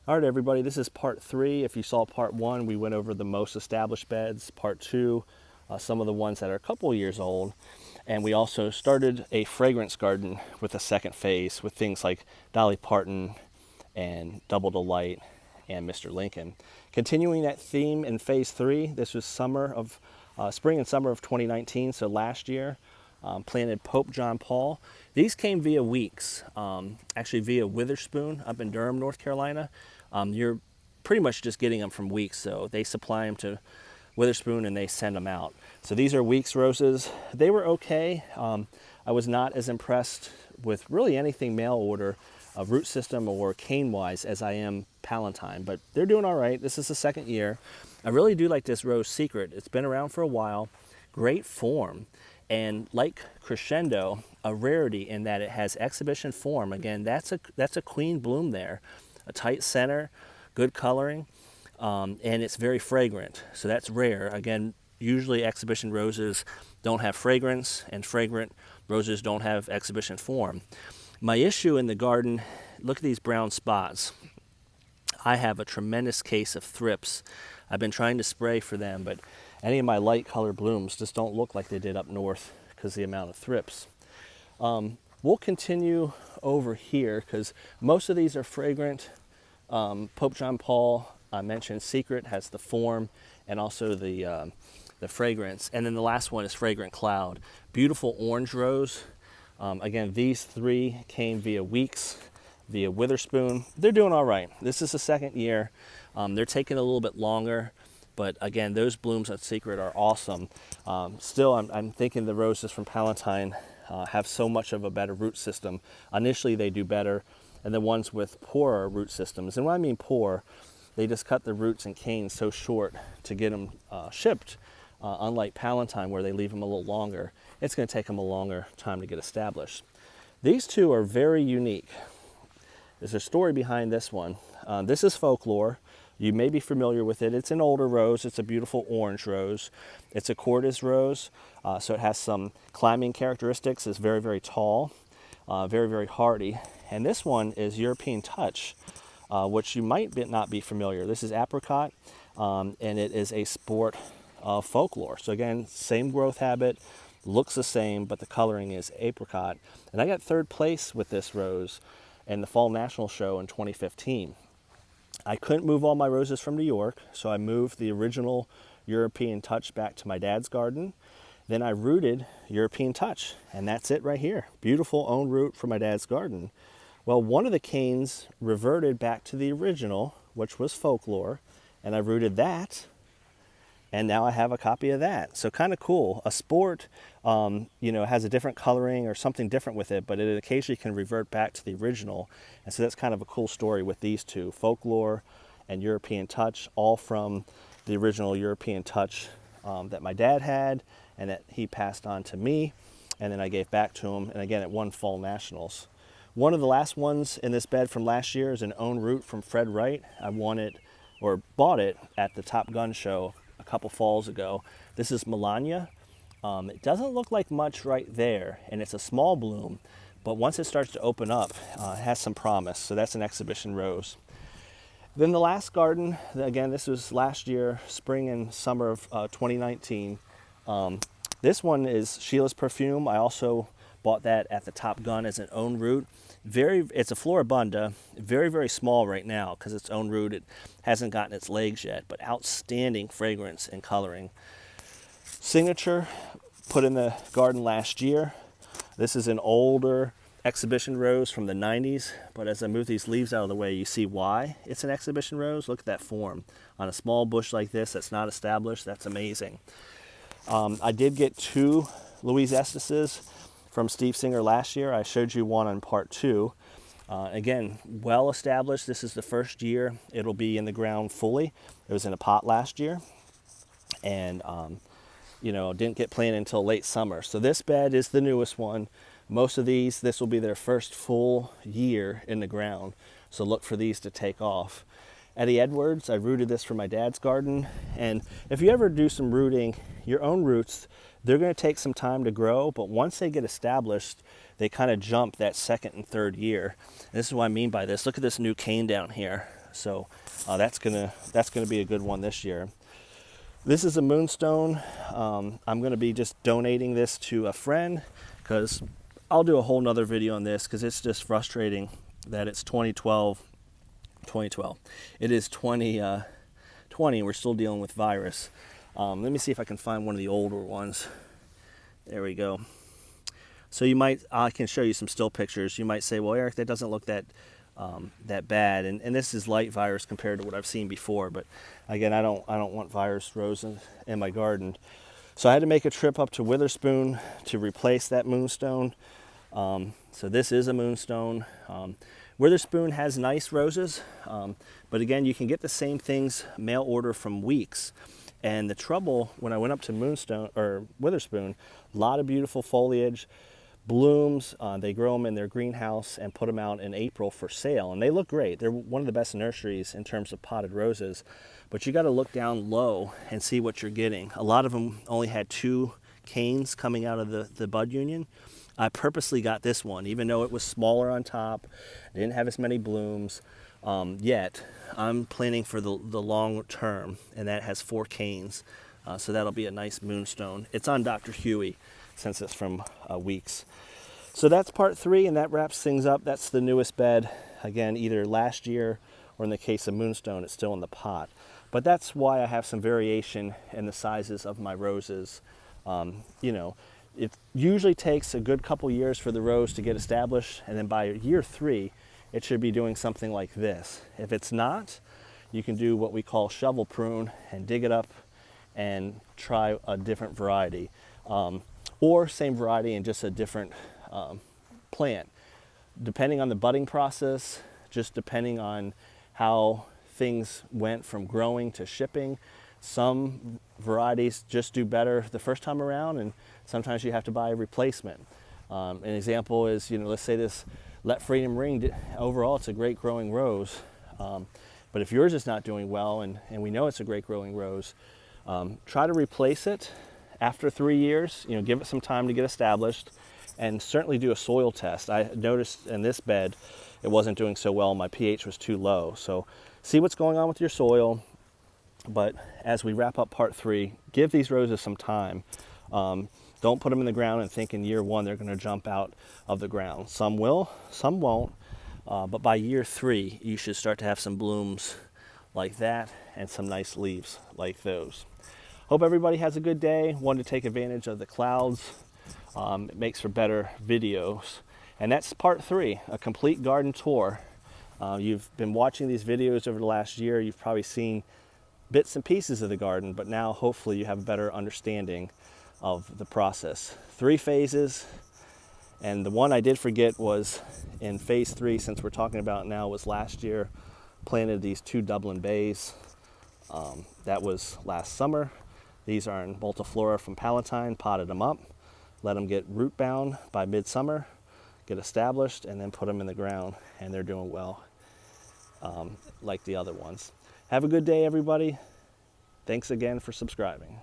All right, everybody, this is part 3. If you saw part 1, we went over the most established beds. Part 2, some of the ones that are a couple years old. And we also started a fragrance garden with a second phase with things like Dolly Parton and Double Delight and Mr. Lincoln. Continuing that theme in phase 3, this was spring and summer of 2019, so last year. Planted Pope John Paul. These came via Weeks, actually via Witherspoon up in Durham, North Carolina. You're pretty much just getting them from Weeks, so they supply them to Witherspoon and they send them out. So these are Weeks roses. They were okay. I was not as impressed with really anything mail order, root system or cane wise, as I am Palatine, but they're doing all right. This is the second year. I really do like this rose Secret. It's been around for a while. Great form. And like Crescendo, a rarity in that it has exhibition form. Again, that's a queen bloom there, a tight center, good coloring, and it's very fragrant. So that's rare. Again, usually exhibition roses don't have fragrance, and fragrant roses don't have exhibition form. My issue in the garden, look at these brown spots. I have a tremendous case of thrips. I've been trying to spray for them, but any of my light color blooms just don't look like they did up north because of the amount of thrips. We'll continue over here because most of these are fragrant. Pope John Paul, I mentioned Secret, has the form and also the fragrance. And then the last one is Fragrant Cloud. Beautiful orange rose. Again, these 3 came via Weeks, via Witherspoon. They're doing all right. This is the second year. They're taking a little bit longer. But again, those blooms at Secret are awesome. Still, I'm thinking the roses from Palatine have so much of a better root system. Initially, they do better, and the ones with poorer root systems. And when I mean poor, they just cut the roots and canes so short to get them shipped. Unlike Palatine, where they leave them a little longer, it's going to take them a longer time to get established. These 2 are very unique. There's a story behind this one. This is Folklore. You may be familiar with it. It's an older rose. It's a beautiful orange rose. It's a Cortez rose, so it has some climbing characteristics. It's very, very tall, very, very hardy. And this one is European Touch, which you might not be familiar. This is apricot, and it is a sport of Folklore. So again, same growth habit, looks the same, but the coloring is apricot. And I got 3rd place with this rose in the Fall National Show in 2015. I couldn't move all my roses from New York, so I moved the original European Touch back to my dad's garden. Then I rooted European Touch, and that's it right here. Beautiful own root from my dad's garden. Well, one of the canes reverted back to the original, which was Folklore, and I rooted that, and now I have a copy of that. So kind of cool. A sport, has a different coloring or something different with it, but it occasionally can revert back to the original. And so that's kind of a cool story with these 2, Folklore and European Touch, all from the original European Touch that my dad had and that he passed on to me, and then I gave back to him. And again, it won Fall Nationals. One of the last ones in this bed from last year is an own root from Fred Wright. I won it, or bought it, at the Top Gun show a couple falls ago. This is Melania. It doesn't look like much right there, and it's a small bloom, but once it starts to open up, it has some promise. So that's an exhibition rose. Then the last garden, again, this was last year, spring and summer of 2019. This one is Sheila's Perfume. I also bought that at the Top Gun as an own root. It's a Floribunda, very, very small right now because it's own root. It hasn't gotten its legs yet, but outstanding fragrance and coloring. Signature, put in the garden last year. This is an older exhibition rose from the 90s, but as I move these leaves out of the way, you see why it's an exhibition rose. Look at that form. On a small bush like this that's not established, that's amazing. I did get 2 Louise Estes from Steve Singer last year. I showed you one on part 2. Again, well established. This is the first year it'll be in the ground fully. It was in a pot last year, and didn't get planted until late summer. So this bed is the newest one. Most of these, this will be their first full year in the ground. So look for these to take off. Eddie Edwards, I rooted this from my dad's garden. And if you ever do some rooting, your own roots, they're going to take some time to grow, but once they get established, they kind of jump that second and third year. And this is what I mean by this. Look at this new cane down here. So that's gonna be a good one this year. This is a moonstone. I'm gonna be just donating this to a friend, because I'll do a whole nother video on this, because it's just frustrating that it's 2012. It is 2020. We're still dealing with virus. Let me see if I can find one of the older ones. There we go. So I can show you some still pictures. You might say, well, Eric, that doesn't look that bad, and this is light virus compared to what I've seen before. But again, I don't want virus rose in my garden. So I had to make a trip up to Witherspoon to replace that moonstone. So this is a moonstone. Witherspoon has nice roses, but again, you can get the same things mail order from Weeks. And the trouble when I went up to Witherspoon, a lot of beautiful foliage, blooms. They grow them in their greenhouse and put them out in April for sale, and they look great. They're one of the best nurseries in terms of potted roses, but you got to look down low and see what you're getting. A lot of them only had 2 canes coming out of the bud union. I purposely got this one, even though it was smaller on top, didn't have as many blooms. Yet I'm planning for the long term, and that has 4 canes. So that'll be a nice moonstone. It's on Dr. Huey, since it's from Weeks. So that's part 3, and that wraps things up. That's the newest bed. Again, either last year, or in the case of moonstone, it's still in the pot. But that's why I have some variation in the sizes of my roses. You know, it usually takes a good couple years for the rose to get established, and then by year 3, it should be doing something like this. If it's not, you can do what we call shovel prune and dig it up and try a different variety. Or same variety and just a different plant. Depending on the budding process, just depending on how things went from growing to shipping, some varieties just do better the first time around, and sometimes you have to buy a replacement. An example is, let's say this Let Freedom Ring, overall it's a great growing rose, but if yours is not doing well, and we know it's a great growing rose, try to replace it after 3 years. Give it some time to get established, and certainly do a soil test. I noticed in this bed it wasn't doing so well. My pH was too low. So see what's going on with your soil. But as we wrap up part 3, give these roses some time. Don't put them in the ground and think in year 1 they're going to jump out of the ground. Some will, some won't. But by year 3, you should start to have some blooms like that and some nice leaves like those. Hope everybody has a good day. Wanted to take advantage of the clouds. It makes for better videos. And that's part 3, a complete garden tour. You've been watching these videos over the last year. You've probably seen bits and pieces of the garden, but now hopefully you have a better understanding of the process. 3 phases, and the one I did forget was in phase 3, since we're talking about now, was last year. Planted these 2 Dublin Bays. That was last summer. These are in Multiflora from Palatine. Potted them up, let them get root bound by midsummer, get established, and then put them in the ground, and they're doing well, like the other ones. Have a good day, everybody. Thanks again for subscribing.